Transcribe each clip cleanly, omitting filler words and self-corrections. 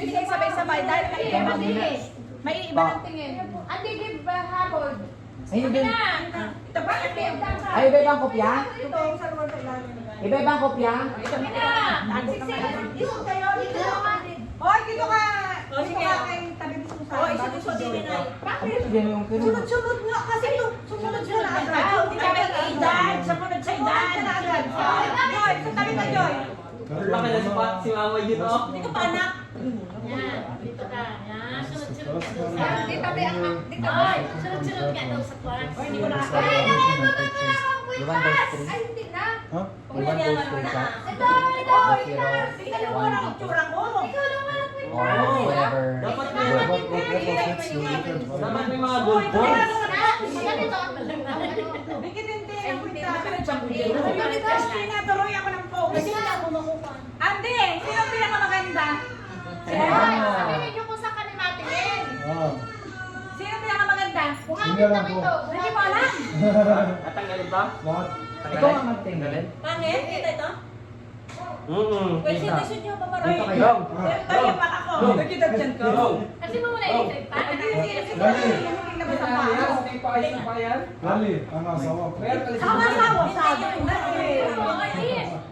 bibigay sabay-sabay dahil may iba ng tingin. Ate, give hapon. Ay, Ito ba? ay, iba-ibang kopya? Ito, sa lugar sa ilalim. Iba-ibang kopya? Ito na. Dito kayo, dito. Hoy, dito ka. Dito ka kay tabi mo sa. Oh, isa din na. Bakit? Yan yung Sunod-sunod nga kasi ito. Sumunod siya na agad. Hindi kami edad. Sumunod sa edad. Sumunod na agad. Joy, sa tabi ka, Joy. Laki na si Mama dito. Hindi ka pa anak. Yan, dito ka. Yan, sunod-sunod ka daw sa... Dito tabi ang dito. Ay, sunod-sunod ka daw sa kwan. Hoy, hindi ko na. Ay, nakababa mo na akong quickpass! Ay, hindi na. Kumayaman mo na. Ito, ito, Tingnan mo na ang itsura ko. ikaw lang walang Oh, quickpass. whatever. Dapat may mga gold balls. Ganito. Bigitinte ang kwenta. Tinatuloy ako ng focus. Kasi wala ako makukuha. Ande, sino ang pinakamaganda? Ay, sabihin niyo kung saan ka ni Matilin. Sino ang pinakamaganda? Bungapit na ito. Hindi mo alam. Tatanggalin ba? Ikaw ang magtinggalin. Pangit, kita ito? Pwede Kita. shoot nyo, Papa Dito Roy. kayo. Tayo pa ako. Nakita dyan ka. Kasi mo muna i-trip pa. Lali, ang asawa ko. Sama-sama, sabi.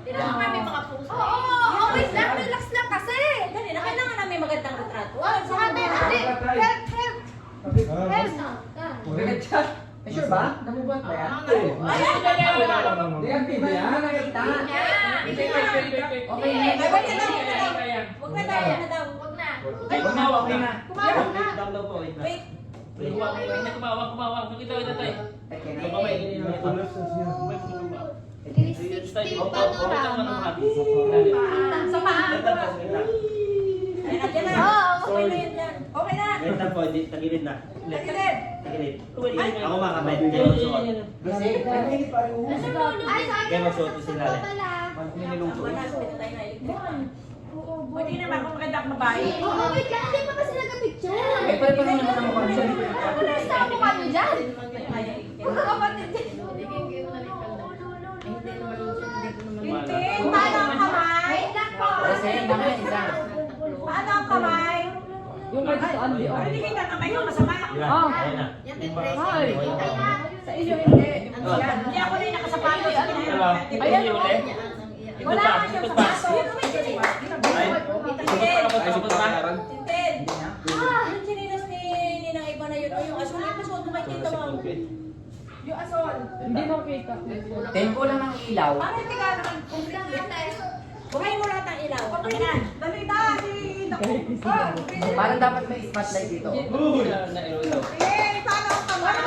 Tinanong kami mga puso. Oo, always lang. Relax lang kasi. Dali, na kailangan namin magandang retrato. Sa atin, ate. Help. Eh, sure ba? Namubuhat ba yan? Di active yan. Nakita. Okay, huwag na tayo na daw. Huwag na. Ay, okay na. Kumawag na. Wait lang daw po. Wait lang. Wait. Sa paa. Ay, nandiyan na. Okay na yan dyan. Okay na. Wait lang po. Tagilid na. Tagilid. Tagilid. Ako makabay. Kayo magsuot. Kasi, Ay, sa akin. Kayo magsuot si Lala. Wala, sabihin tayo na electric. Pwede naman kung maganda ang babae. Oo, wait lang. Hindi pa kasi nagka-picture. eh, pwede pa rin naman ang mukha niya. Ano na sa mukha niyo dyan? Magkakapatid din. Tintin, paano ang kamay? Wait lang po. Kasi, naman isa. Paano ang kamay? Yung kay Tito Andy, oh. Ay, hindi kita kamay ko masama. Ayan na. Yan din, Tracy. Hi. Okay na. Sa inyo, hindi. Yan. Hindi ako rin nakasapatos. Ayan, oh. Wala ka siyang sapatos. Tintin. Yung chinilas ni Ninang Iba na yun. O yung asul. Yung pasuot mo kay Tito mo. Yung asol. Hindi makita. Tempo lang ng ilaw. Paano hindi ka naman complete? Buhay mo lahat ng ilaw. Okay na. Dali na. Parang dapat may spotlight dito. Eh, paano ang kamay?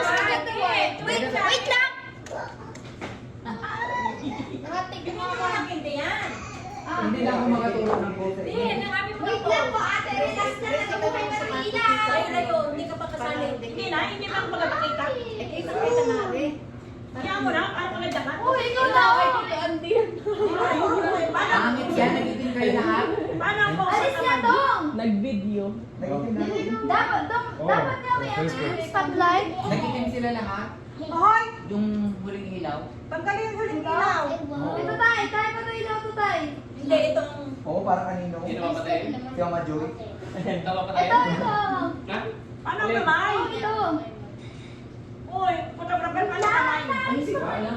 Wait lang. Hindi mo lang hindi yan. Hindi lang ako makatulog ng puso. Hindi, nangami mo Wait lang po, ate. Relax na. Nagkabukay ka ng ilaw. Layo, hindi ka pa kasali. Hindi na, hindi pa ako magpapakita. Kita na rin. Kaya mo na, paano maganda ka? Uy, ikaw lang. Tito Andy. Pangit yan, nagitin kayo lahat. Paano ang poses Alis na naman? dong. Nag-video. Dapat nga may spotlight. Nagitin sila lahat. Hoy, Yung huling ilaw. tanggalin yung huling ilaw. Ito tayo. Tayo pa ito ilaw to tayo. Hindi, itong... Oo, parang kanino. Si Oma Joy. Ito. Paano ang kamay? Oh, ito. Uy, photographer ka na kamay.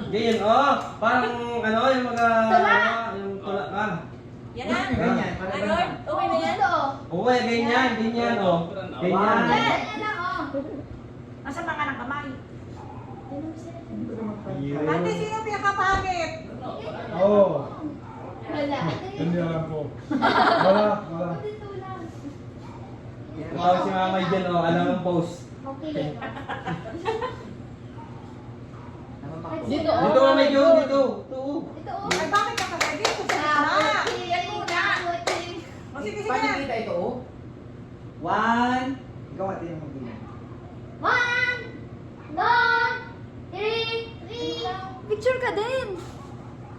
Ganyan, oh. Parang ano, yung mga... Tula. Yung tula ka. Yan na. Ganyan, Ano? parang ganyan. Okay na yan? Ito. Oo, ganyan, ganyan, oh. Ganyan. Yan lang, oh. Nasa mga ng kamay. Ate, sino pinakapangit? Oo, Wala. hindi alam ko. Wala. Dito lang. Tumawag si Mama dyan, oh. Alam ang post. Okay. Dito, Dito, oh. medyo, dito. Ito. Ito, oh. Ay, bakit ka kagay dito sa Ah, gitna? yan muna. O sige, sige. Paano kita ito, oh? One. Ikaw ate yung magbilang. 1, 2, 3. Picture ka din.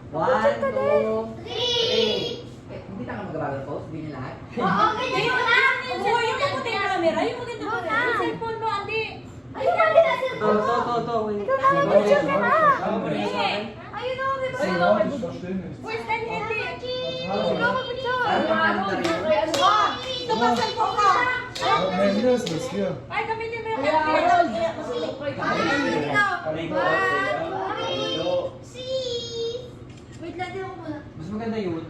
One, two, 3. eh, hindi na ka magbabago post, hindi niya lahat. Oo, ganyan mo na. Oo, yung maputi yung camera. Yung maganda mo na. Yung cellphone mo, Andi. Ayun na, din natin. To. Ikaw na, picture ka na. Sige. Ayun na, may Sie picture. wollte ich verstehen. Where's that hindi? Ikaw mag-picture. Parang pang-altar yun. Oh, ito Sawa. cellphone ko. Oh, Mendes, let's go. Ay, gamitin mo yung Kuya cellphone. Harold. Kaya masilig. Wait lang, din ako muna. Mas maganda yun.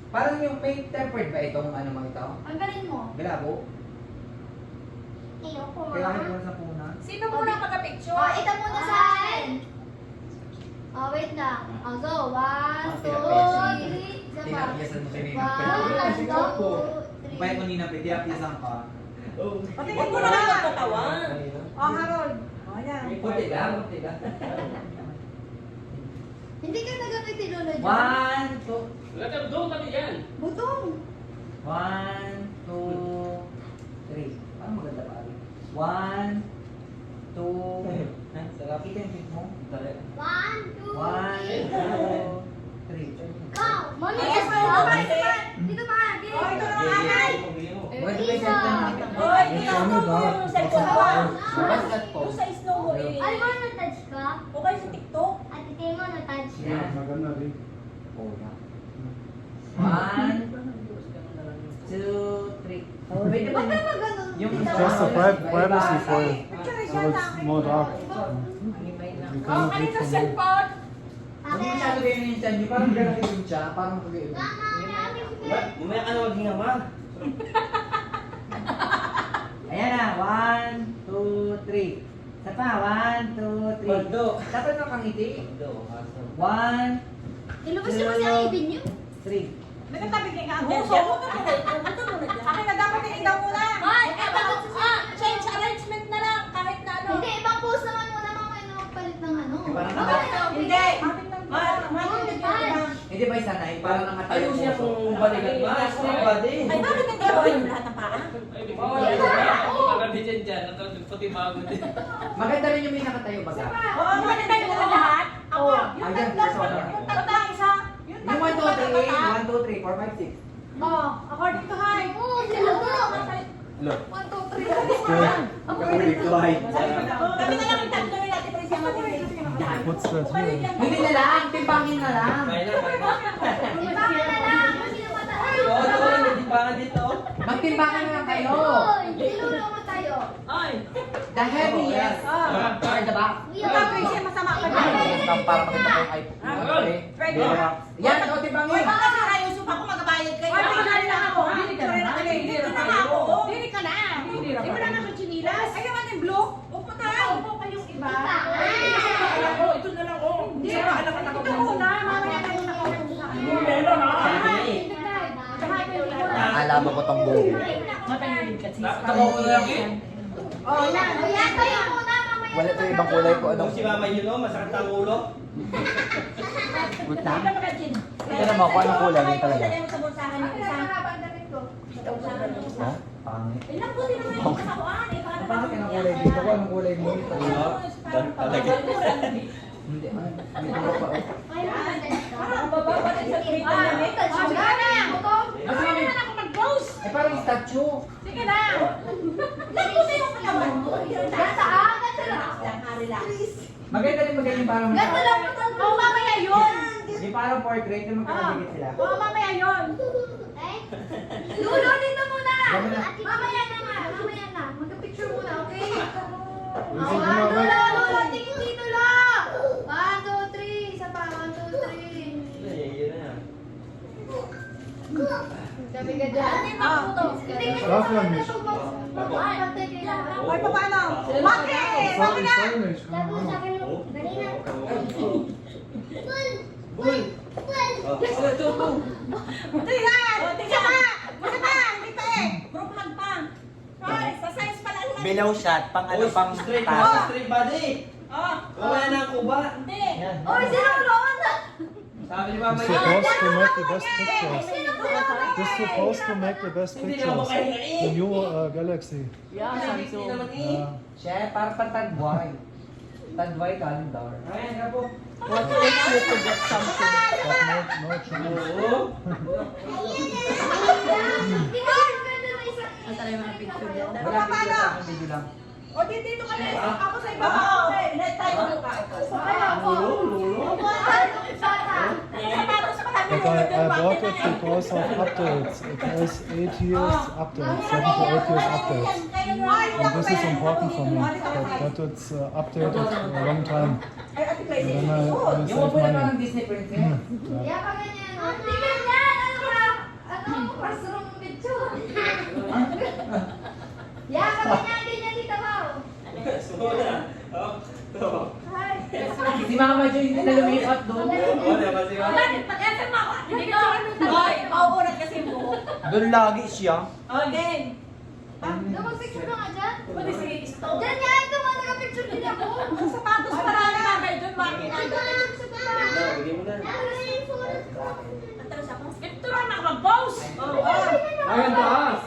Parang yung may tempered ba itong ano mga ito? Ang galing mo. Bilabo? Ayoko Kailangan ko sa puna. Sino muna magka-picture? Oh, ito muna sa akin. Oh, wait lang. Oh, so, 1, 2, 3. Isa pa. Tinapiyasan mo si Nina. 1, 2, 3. Pwede mo Nina, tinapiyasan ka. Patingin mo na lang magpatawa. Oh, Harold. Oh, yan. Puti lang, puti lang. Hindi ka nagano'y tinulad dyan. 1, 2. Doon kami yan. Butong. 1, 2, 3. Parang maganda pa rin. 1, 2, sarap. Kita yung fit mo. 1, 2, 1, 2, 3. Go! Mami, Yes, yes, ma'am. Dito pa. Dito. Oh, ito na ang akin. Pwede ba yung cellphone natin? Hoy, tinawag mo yung cellphone ko. What's that po? Yung sa snow mo eh. Ay, mo na-touch ka? O kayo sa TikTok? At ito mo na-touch ka? Yeah. Maganda rin. Oh, yeah. 1, 2, 3. Pwede ba Huwag ka mag-ganon. yung Just a privacy for you. Picture So it's more dark. You Oh, cannot kanin read sa from here. cellphone. Huwag mo masyado kayo yung chan. Yung parang gano'n yung siya. Parang kagayon. Mamaya ka na maghinga, ma. Ayan na. 1, 2, 3. Isa pa. 1, 2, 3. Baldo. Dapat makangiti. 1, Ilabas niyo kasi ang ibin niyo. 3. Nagkatabi ka nga. Buso. Ito muna dyan. Akin na dapat yung ikaw muna. Ay, Change arrangement na lang. Kahit na ano. Hindi, ibang post naman muna mamaya na magpalit ng ano. Parang Mamaya, Hindi. Hindi ba isa na? Parang nakatayo Ayun siya kung balikan, ma. Stay body. Ay, bakit hindi ako yung lahat ng paa? Maganda dyan dyan. Pati bago din. Maganda rin yung may nakatayo baga. Oo, mga tayo na lahat. Ako. Yung Ayan, tatlo. isa na. Yung tatlo, isa. Yung 1, 2, 3. 1, 2, 3. 4, 5, 6. Oh, according to Hi. Oo, sila mo. Look. 1, 2, 3. Kami Kami na lang yung tatlo yung natin Paris yung matindi. What's that here? Hindi na lang. Timbangin na lang. Kaya na, kaya na. Ibang na lang. Sino mataas? Oo, ito lang. May timbangan dito. Magtimbangan na lang kayo. Hoy, sinulo mo tayo. Ay. The heaviest. Or the back. Ikaw, Paris, masama ka Ay, dyan. para makita ko yung iPhone. Okay. Pwede. Yan, o timbangin. Huwag ka sira yung supa ko, magabayad kayo. Ay, pagkakali lang ako. Dili ka na. Dili ka na ako. Dili ka na. Di ba na nasa chinilas? Ay, naman yung blue. Upo tayo. Upo kayong iba. Ito na lang, oh. Hindi ba alam ka nakaupo? Ito muna. Mamaya tayo nakaupo sa ano. Alaman ko tong buo. Matangilin kasi. Takaw ko na lang eh. Oh, yan. O yan, tayo muna. Mamaya. Wala to ibang kulay ko. Nung si mama yun, oh, masakit ang ulo. Wait lang. Ito naman, Jin. Ito naman, kung anong kulay, yun talaga. Ito naman sa bulsahan yung isa. Sa bulsahan yung isa. Ha? Pangit. Ilang buti naman yung kasakuan. Eh, paano ba? Bakit ang kulay dito? Kung anong kulay mo dito? Talaga. Hindi. May dulo pa. Ay, Parang bababa din sa trade na namin. Wala na. Mas mami. Ako mag-close. Eh parang statue. Sige na. Lagusin yung katawan mo. Gata ah, gata lang. Relax. Maganda din magaling parang Gata lang. Oh, mamaya yun. Yung parang portrait na magkakadikit sila. Oh, mamaya yun. Eh? Lulo, dito muna. Dami na. Mamaya na nga. Mamaya na. Magka-picture muna, okay? Sige, Lulo, mamaya. lulo. Tingin dito lang. 1, 2, 3. Isa pa. 1, 2, 3. Yun na. Sabi ka dyan. Hindi ka Sarap lang, Mish. Ay, paano? Bakit? Sorry, sorry, Mish. Sabi sa akin yung ganina. Tingnan! Tingnan pa! Basta pa! Hindi pa eh! Group hug pa! Hoy, sa size pala lang. Below shot, pang ano, Oh, pang straight, taas. straight body. Oh! Wala na ang kuba. Hindi! Oy, sino roon? Sabi ni mama You're yun. supposed to make the best pictures. Sino You're supposed to make the best Hindi na pictures. makahinga The new Galaxy. Hindi naman eh. Siya, parang pantagway. Tagway calendar. Ayan, kapo. What makes you to get something? But no chance. Oo. Hindi ka maganda na isa. Wala video sa akin, video lang. O, dito kami. Ako sa iba pa. Let tayo muna. Kaya ako. Lulo, lulo. Bata. Sapatos pa lang But I bought it because of updates. It has 8 years updates, 7 to 8 years updates. And this is important for me, that it's updated a long time. And then I Yung save upo na money. parang Disney princess. Kaya pa ganyan, oh. Hindi ganyan! Ano ka? Ano? Classroom video. Kaya pa ganyan, ganyan dito ba? Sura. Oh, to. Si Mama Jo hindi na lumipat doon. Oh, diba si Mama? Pag-asa mo ako. Hindi ko. Hoy, mauunat kasi mo. Doon lagi siya. Okay. Mag-picture ka nga dyan. Pwede sige, stop. Dyan nga, ito mga naka-picture din ako. Ang sapatos pa lang namin doon, Martin. Bigyan mo na. Ito lang nakapag-pose. Oo. Ay, ang taas.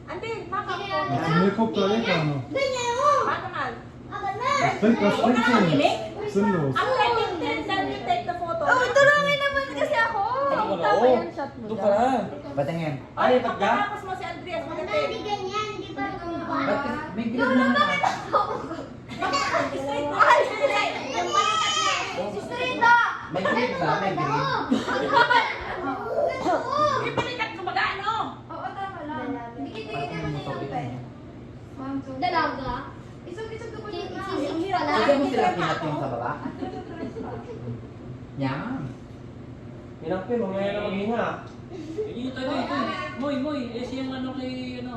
Ante, mama ko. Mir guckt da eh keiner. Matamal. Das bringt so sinnlos. Ang lighting din, saan you take the photo? Oh, tulungan naman kasi ako. Tama yan, shot mo. Ito pa na. Patingin. Ay, pagkatapos mo si Andreas, maganda. Ba't may grade na naman? Ay, straight. Yung balikat niya. Si Strito! May grade ba? May grade. Yung balikat ko mag-ano? Oo, tama lang. Dikit-dikit naman niya yung pen. Dalaga? Isog-isog ko po yung Sige mo sila pinat yung sa baba. Yan. Hirap yun, mamaya na maghinga. Ito. Moy, eh siyang ano kay ano.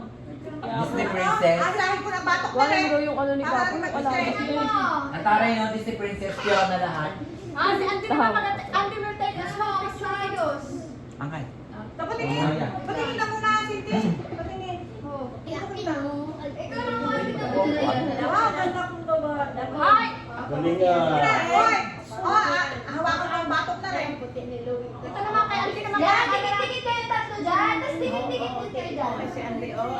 Disney princess. Asahin ko ng batok na rin. yung ano ni Papo, wala. Ang taray no, Disney princess pure na lahat. Si Auntie naman mag- Auntie will take us home. Mas maayos. Angay. Patingin. Patingin na muna, Cynthia. Patingin. Oh. Ikaw lang mga pinag-uulan. Wow, ganda kong gawa. Hi! Galing nga. Hoy! Hawakan ko ang batok na rin. Ito naman kay Auntie naman. Yan, tikit-tikit kayo tatlo dyan. Tapos tikit-tikit din kayo dyan.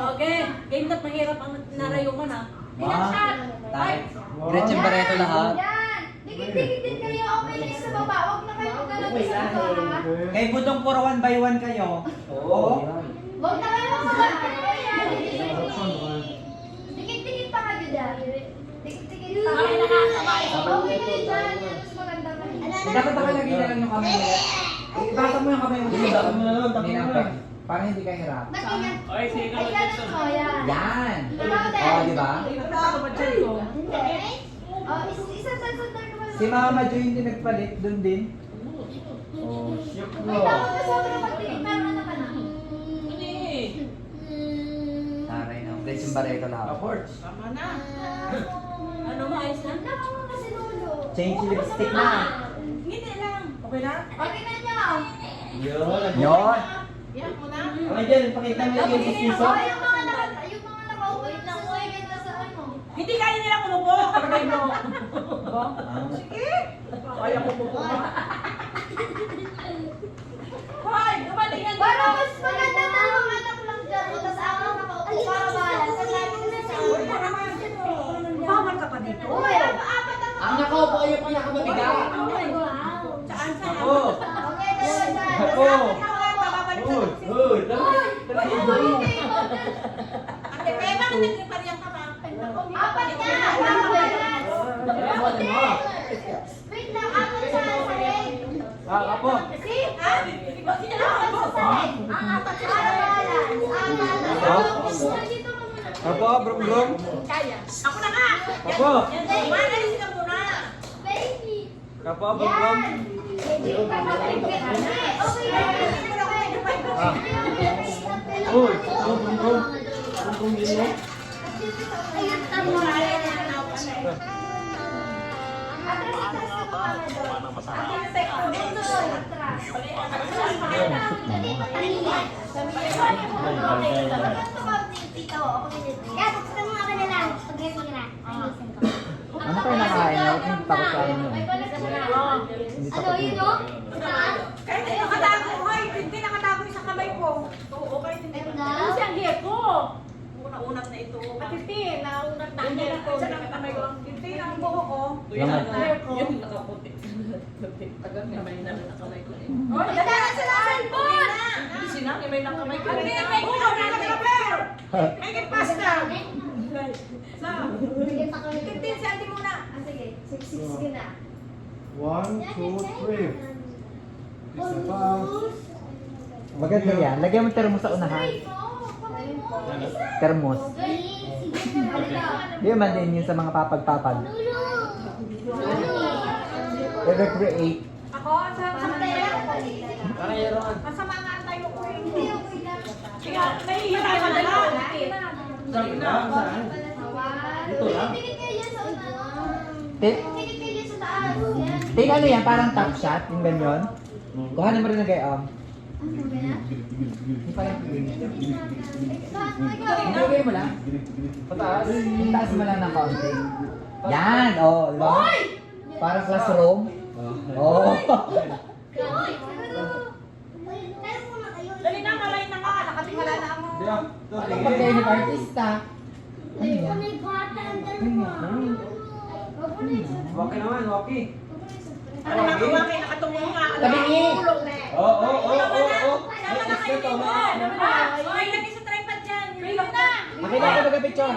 Okay. Game na mahirap ang narayuman ha. Ilang shot? Tayo. Gretchen Barreto lahat. Yan. Tikit-tikit din kayo. Okay lang sa baba. Huwag na kayo magkalabi sa baba, ha? Kay Budong puro 1 by 1 kayo. Oo. Huwag na kayo magkalabi. Tikit-tikit pa kayo dyan. Tikit-tikit pa. Ay, nakakabay. Okay na yun dyan. Yan mas maganda pa rin. Dapat nakalagay na lang yung kamay mo. Ibasa mo yung kamay mo. Ibasa mo na lang, tapos Hindi mo na. na. Para hindi ka hirap. Ba't ganyan? Okay, sige ka Ay, ganun mo. Yan. Yan. Ikaw din. Oo, di ba? Hindi. Oh, isa-sundan ko ba? Si Mama Jo hindi nagpalit. Doon din. Oh, shit May tawag ka sobrang magtingin. Parang ano ka na? Taray no. Gretchen Barreto lahat. Aport. Tama na. Ano mo, ayos na? Nako mo kasi nulo. Change lipstick na. Hindi lang. Okay na? Okay na niya. Yun. Yon. Yan mo na. Ang dyan, pakita mo yung piso. Oh, yung mga nakaupo lang sa ganda sa ano. Hindi kaya nila kumupo. Kapagay mo. Sige. Kaya kumupo. Hoy, gumalingan mo. Para mas maganda na yung anak lang dyan. Tapos ako nakaupo para bahala. Sa sabi ko sa Bawal ka pa dito. Uy, apat ang Ang nakaupo kayo pinakamabigat. Saan saan? Ako. Okay, dalawa dyan. Ako. Bababalik Uy, sa uy. Ate, kaya bakit nagkipariyang ka ba? Apat na! Wait lang, apat sa sarili. Ako. See? Ha? Bakit na Apat ako? sa sarili. Ang apat sa balance. Apat. Dito ka muna. Ako, brum-brum. Kaya. Ako na nga. Ako. Manalis ka muna. Baby. Ako, brum-brum. Uy, brum-brum. Brum-brum din mo. Ano kayo nakain? Hindi takot sa inyo. Hindi Ano takot yun, mo. no? Kahit hindi nakatago, hoy, hindi nakatago yung sa kamay ko. Oo, kahit hindi nakatago. Ano siyang hair ko? Una-unat na ito. Ate T, naunat na ang hair ko. Sa kamay ko. Hindi na ang buho ko. Laman. Hair ko. Yung nakaputi. Tagal kamay na nakamay ko eh. Oh, dala na sila sa cellphone! Hindi sinangin, may nakamay ko. Ano na yung may buho na nakaper? Make it faster! Sa, 15 cm muna. Ah, sige. 6 na. 1, 2, 3. Isa pa. Maganda yan. Lagyan mo termos sa unahan. Termos. Di man din yun sa mga papag-papag. I-recreate. Ako, sa tayo. Parang yaroan. Masama nga tayo ko eh. Kaya, nahihirapan na lang. Sabi na, saan? Dito lang. Tingin kayo dyan sa unahan. Tik, Tingin kayo dyan sa taas. Yan. tik ano yan? Parang top shot? Yung ganyan? Kuhanin mo rin ng gayam. Hindi pa yung pigil. Ibigay mo lang. Pataas. Itaas mo lang ng konti. Yan! Oh, di ba? Parang classroom. Oh. Dali na, malay na nga. Nakatingala na ako. Ano pag kayo nag-artista? Ano yan? Waki naman, waki. Ano nakawa kayo, nakatungo nga. Tabingi! Oo. Sama na kayo dito. Ay, lagi sa tripod dyan. Pilog na. Nakita ko mag-picture.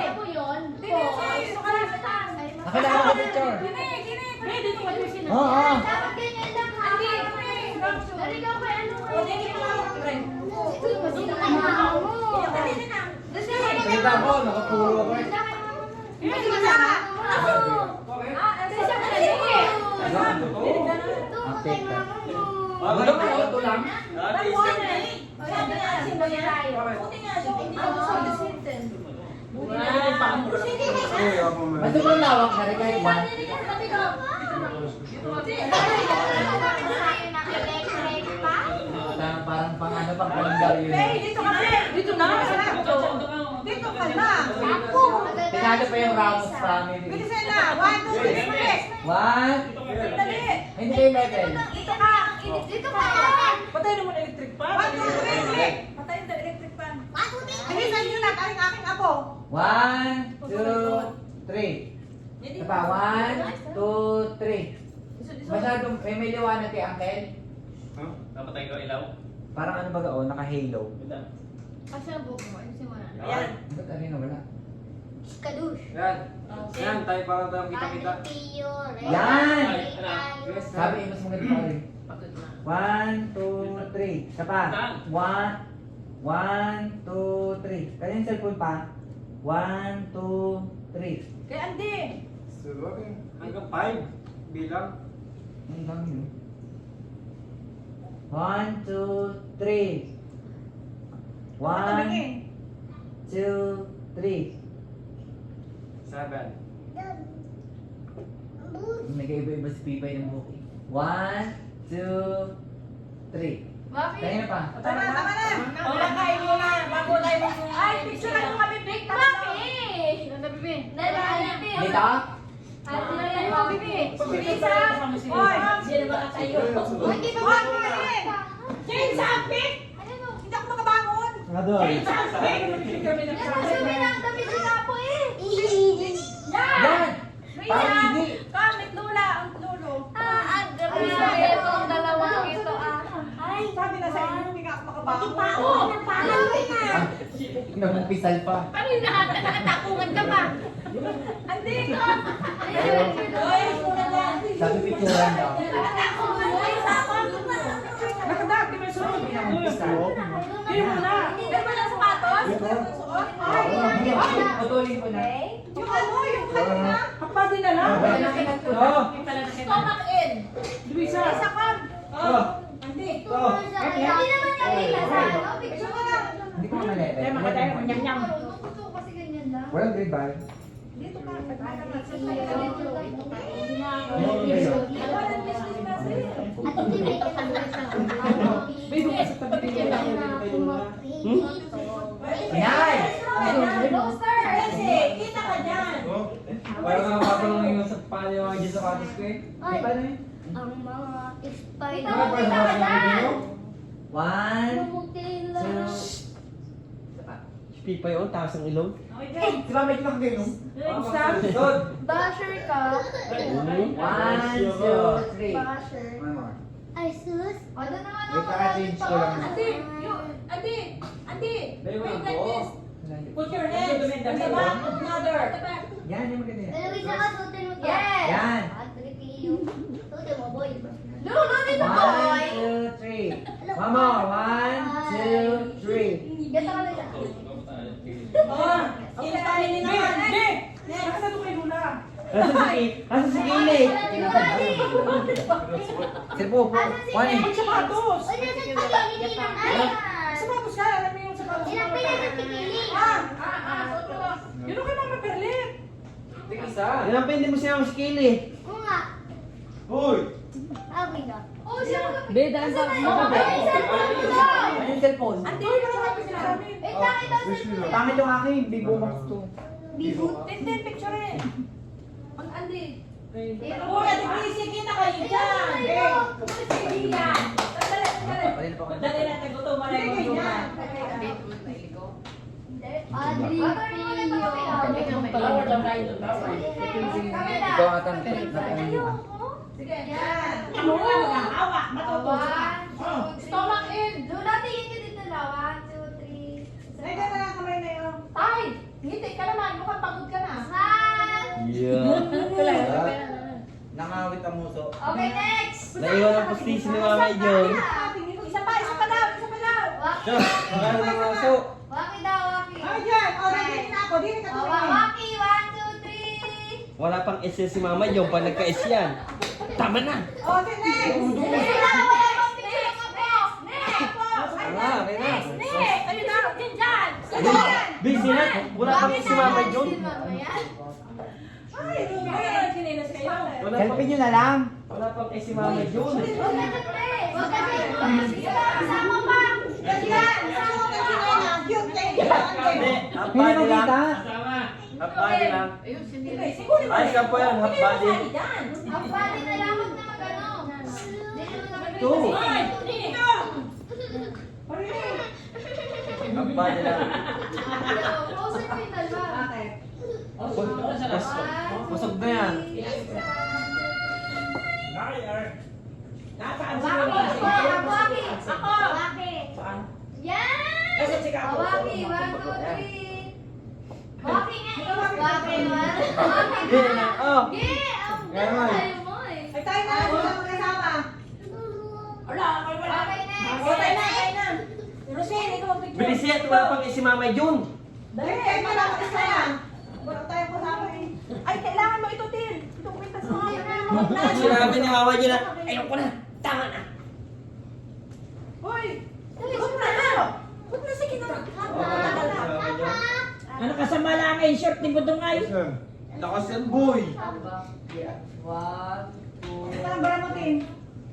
Nakita ko mag-picture. Pwede ito wala sila. Oo. Dapat ganyan lang ha. Narigaw kay ano kayo. Salita mo, nakapuro ako eh. Update ka. Ano ba yung ito lang? Ba't ito ang lawak na rin kahit one? Parang pang ano, pang kalendaryo yun. Dito ka na. Dito na. Dito ka na. Tinalo pa yung Ramos family. Bilisan na. 1, 2, 3, bilis. One. Dali. Hindi kayo level. Dito ka. Dito ka. Patay naman ang electric fan. 1, 2, 3. Patay ang electric fan. Bilisan nyo na. Kaling aking apo. One, two, three. Ito pa. One, two, three. Masyadong may liwanag kay Uncle. Napatay ko ilaw. Parang ano ba gao? Naka-halo. Ayan. Ba't ano na wala? Kadush. Yan. Yan, tayo parang tayong kita-kita. Yan! Yes, Sabi, mas maganda pa rin. One, two, three. Isa pa. One, two, three. Kaya yung cellphone pa. One, two, three. Kay Andy. Hanggang 5. Bilang. Ang dami yun. One, two, three. One, two, three. 7. Nag-iba-iba si Pipay ng buki. One, two, three. Kaya na pa. Tama na. Wala kayo muna. Bago tayo muna. Ay, picture na yung kami. Big Dito? James, sampik! Hindi ako makabangon. Nga doon. James, sampik! Yan! Parang hindi. Kamit, Lula. Ang lulo. Sabi na sa inyo, hindi ka ako makabangon. Nagumpisal pa. Andi! Sabi picturean daw. Nakadag, di ba suot? Nagumpisal. Hindi mo na. Hindi mo na sapatos? Putulin ko na. Yung ano, yung kanina. Hapa din na lang. Panakinan ko na. Stomach in. Luisa. Isa ka. Andi. Picture mo lang. Hindi ko na level. Eh, makatayo. Nyam-nyam. Walang grade ba? Dito ka. Inay! Kita ka dyan. Parang nakapapalong yung sa paano yung mga sa sapatos ko eh. Di pa na yun? Ang mga spider. One, two, Pipay oh, taas ang ilong. di ba may kinakagay nung? Good. Basher ka. One, two, three. Basher. One more. Ay, sus. Ano naman Wait, kaka-change ko lang. Andi, Bayo wait mo like ako. this. Put your hands on the back of mother. Yan, yung maganda yan. Dalawi sa ka, sutin mo to. Yes. Yan. Sutin mo, boy. One, two, three. Mama, 1, 2, 3. Gata ka nila. Oh, okay, family naman. Asan si Kili? Sir po, 1 eh. Sapatos. O, nasa tikili ng ayan. Sapatos ka, alam mo yung sapatos. Ilang pila sa tikili? Yun ang kay Mama Perlit. Ilan pa hindi mo sinama si Kili? Oo nga. Hoy! Sabi nga. Oo, siya mga... Bedan sa Ay, cellphone mo doon. Ano yung cellphone? Ante, yun ang sabi sila namin. Wait lang, ito ang cellphone. Pangit yung akin, Bibo Max to. Bibo. Tintin, picture eh. Ang andi. Uy, ate Chrissy, kita kayo dyan. Sige yan. Pwede na pa ako. Dali natin, gutom mo na yung inuman. Adri Ikaw ata nagpapalito. Sige, yan. Ano nga, mag-ahawa, matutusok. Stomach in. Lula, tingin ka dito na. 1, 2, 3. Ay, ganda na kamay na yun. Tay, ngiti ka naman. Mukhang pagod ka na. Smile. Yeah. Nakawit ang muso. Okay, next. Naiwan ang postisyon ni Mama John. Isa pa daw, isa pa daw. Waki. Nakawit ang muso. Waki daw, waki. Ay, yan. O, nandito na ako. Dito ka tumingin. Waki, 1, 2, 3. Wala pang SS si Mama John pag nagka-S yan. Tama na. O, okay, next. Wala, wala pang picture ng ako. Next. Okay na. Next. Ayun na. Dyan. Busy na. Wala pang S si Mama John. Ay, ay, sinilas kayo. Helpin nyo na lang. Wala pang S si Mama John. Huwag ka na, pre. Huwag ka na. Sige pa, kasama pa. Yan. Kasama ka sinila. Cute kayo. Hindi. Half body lang. Kasama. Half body lang. Siguro naman. Ayos ka po yan. Half body. Ang bali na lang, huwag na mag-ano. Dito na lang. Two. Ay, dito. Half body lang. Closer mo yung dalawa. Okay. Busog na yan. Nasaan si Waki, Lola? ako, waki. Ako. Waki. Saan? Yan! Nasaan si Kako? Waki, 1, 2, 3. Waki nga eh. Waki, 1. Hindi na. Oh. Yeah! Ang Ganon. ganda mo eh. Ay, tayo na. Wala mo kasama. Wala, kayo wala. Okay, next. O, tayo na. Rosel, ikaw ang picture. Bilis yan. Wala pang S si Mama John. Dali, ay, wala ka kasama. Wala tayong kasama eh. Ay, kailangan mo ito, Til. Ito, kwintas mo. Sinabi ni Mama John na, ayoko na. Tama na. Hoy! Huwag na na! Huwag na, sige na. Ano kasama lang ang short ni Budong ay? Lakas yan, boy. Ito ang bara mo, Tin.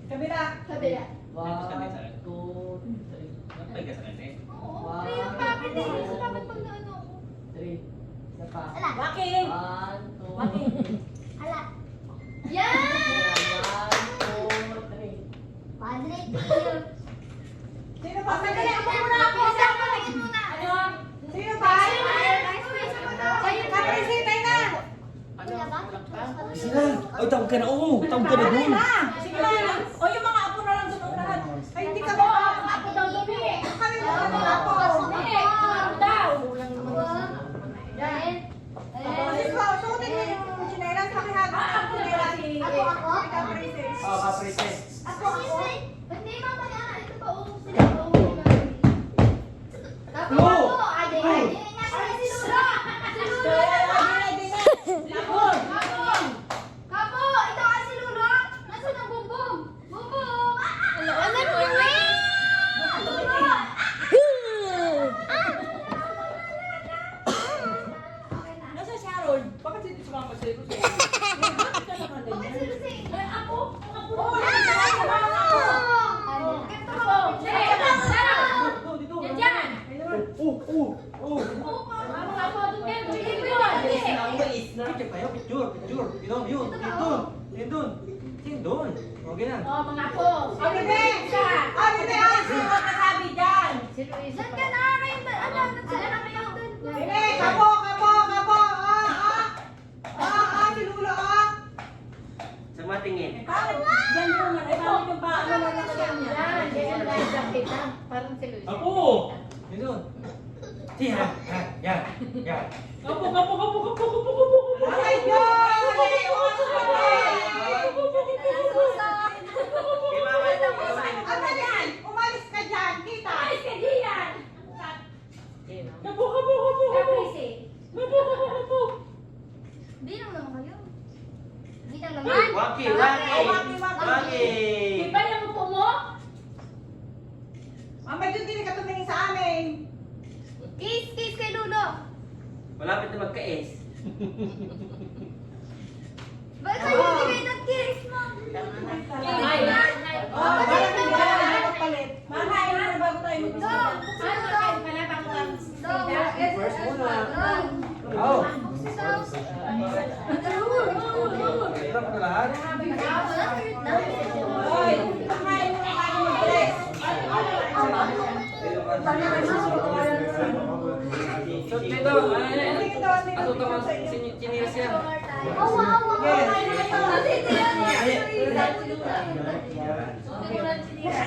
Kabila. Kabila. Ay, kasama na eh. Oo. Ay, yung kapit eh. Sa kapit pag naano ako. Ala. Waki! Waki. Ala. Yan! Padre, tiyo. Sino pa? Sandali, ako muna ako. Sandali muna. Ano? Sino pa? Kaprisi, tayo na! Kuya, bakit? Sila. Ay, tawag ka na. Oo, tawag ka na Tayo dun. na! Sige na. O, yung mga apo na lang sunod lahat. Ay, hindi ka ba? Ako daw gabi. Kami mo mga apo. Hindi. Ako daw. Yan. Sige, suotin mo yung chinelas. Pakihago ang chinelas. Ako? Kaprisi. Oh, kaprite. Ako? Hindi, mama na. Ito pa. Sila pa. Tapos ako. Ade. Nasaan si Lula? Si Lula. Kapo, ito ka si Lula. Nasaan ang bumbong? Bumbong. Ano mo yun? Lula. Nasa si Harold? Bakit si sumama si Lucy? Bakit ka naman Bakit si ganyan? Lucy? Ay, ako? Ako? Oo, ako. Ganito ka. Dito. Yan dyan. Mga apo, dito. Picture tayo, picture. Yun, yun. Yun dun. Yun dun. Okay na. Oh, mga apo. Abi, Be! Abi, Be! Ay, sino ka kasabi dyan? Saan ka na? Ano? Sila na kayo doon. Be, kapo! Si Lula, Sa matingin. Bakit? Yan yun. Ay, bakit yung paano na nakaganyan? Ako! Yun dun. Si, ha? Yan. Kapo! Ay, Diyos! Ay, oso ka ba? Kay Mama John. Ano yan? Umalis ka Waki, waki. Waki. Iba yung upo mo? Mama, dyan din ka tumingin sa amin. Kiss kay Lulo. Malapit na magka-S. Bakit kayo hindi kayo nag-kiss, Ma'am? Ay, bakit hindi ka na magpalit? Mama, ayun na bago tayo mag-usap. First muna. Dong. Oh. Dong. Hirap na lahat. Hoy, pakain mo na kayo mag-dress. So, dito, asuto ka sinilas yan.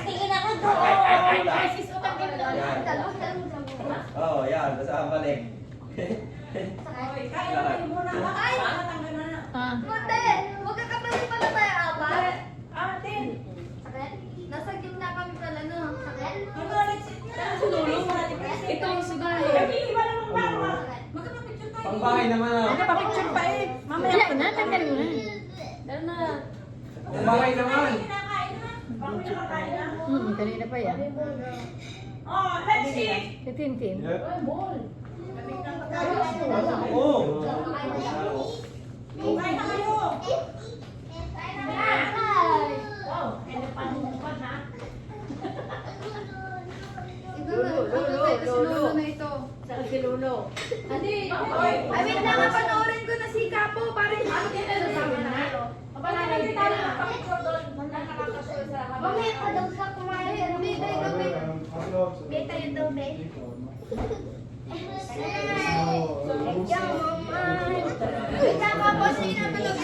Tingin ako doon. Oh, yan. Basta ang balik. Kaya kayo muna. Ay! Matanggal na. Hindi! Magkakapatid pala tayo, apat. Atin. Sakit? Nasa gitna kami pala, no? Sakit? Ano, Alexis na. Ito ang sugal. Kami, iba naman ba? Magkakapicture tayo. Pangbahay naman ah. Ano, papicture pa eh. Mamaya. Wala na, tanggal mo na. Meron na. Pangbahay naman. Kinakain na. Bago kinakain na. Kanina pa yan. Oh, let's see. Kitin-tin. Oh. Kain na kayo. Wow! Ano pa bukod ha? Lolo na ito. Saan si Lolo? Ay, wait lang, panoorin ko na si Kapo. Parang hindi na sabi na. Papalagay tayo. Mamaya ka daw sa kumain. Bibay gabi. Bibay tayo daw, be. Yan, mama. Wait lang, Kapo. Sa'yo na tulog.